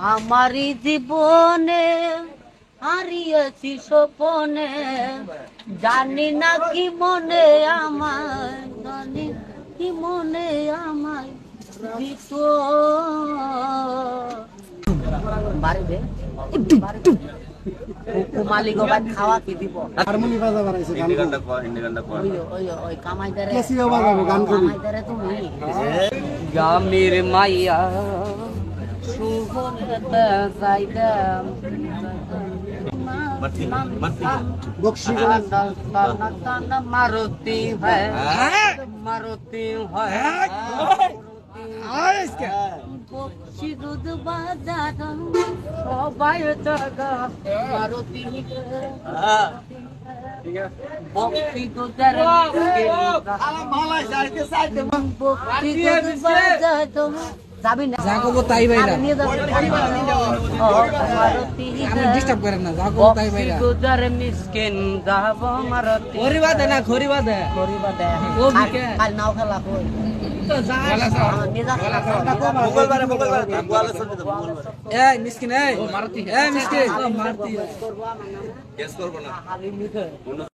আমারই জীবনে হারিয়েছি স্বপনে, জানি না কি মনে আমায়, জানি কি মনে আমায় দিত বাড়িতে মালিক খাওয়া কি দিব হারমোনি বাজা বানাইছে গান ওই কামাইদারে কেসিও বাজাবো গান করবি কামাইদারে তুমি গ্রামের মাইয়া বক্সি মারুতি হয় মারুতি হয় বক্সি দুধ বাজার সবাই টাকা মারুতি বক্সি দুধের বক্সি দুধ বাজার যাবি না যা করবো তাই বাইরা আপনি ডিস্টার্ব করেন না যা করবো তাই বাইরা গুজার মিসকিন যাব মারতি খরিবা দে না খরিবা দে ও বিকে কাল নাও খেলা কই তো যা মঙ্গলবারে এই মিসকিন এই মারতি এই মিসকিন মারতি করব না কেস করব না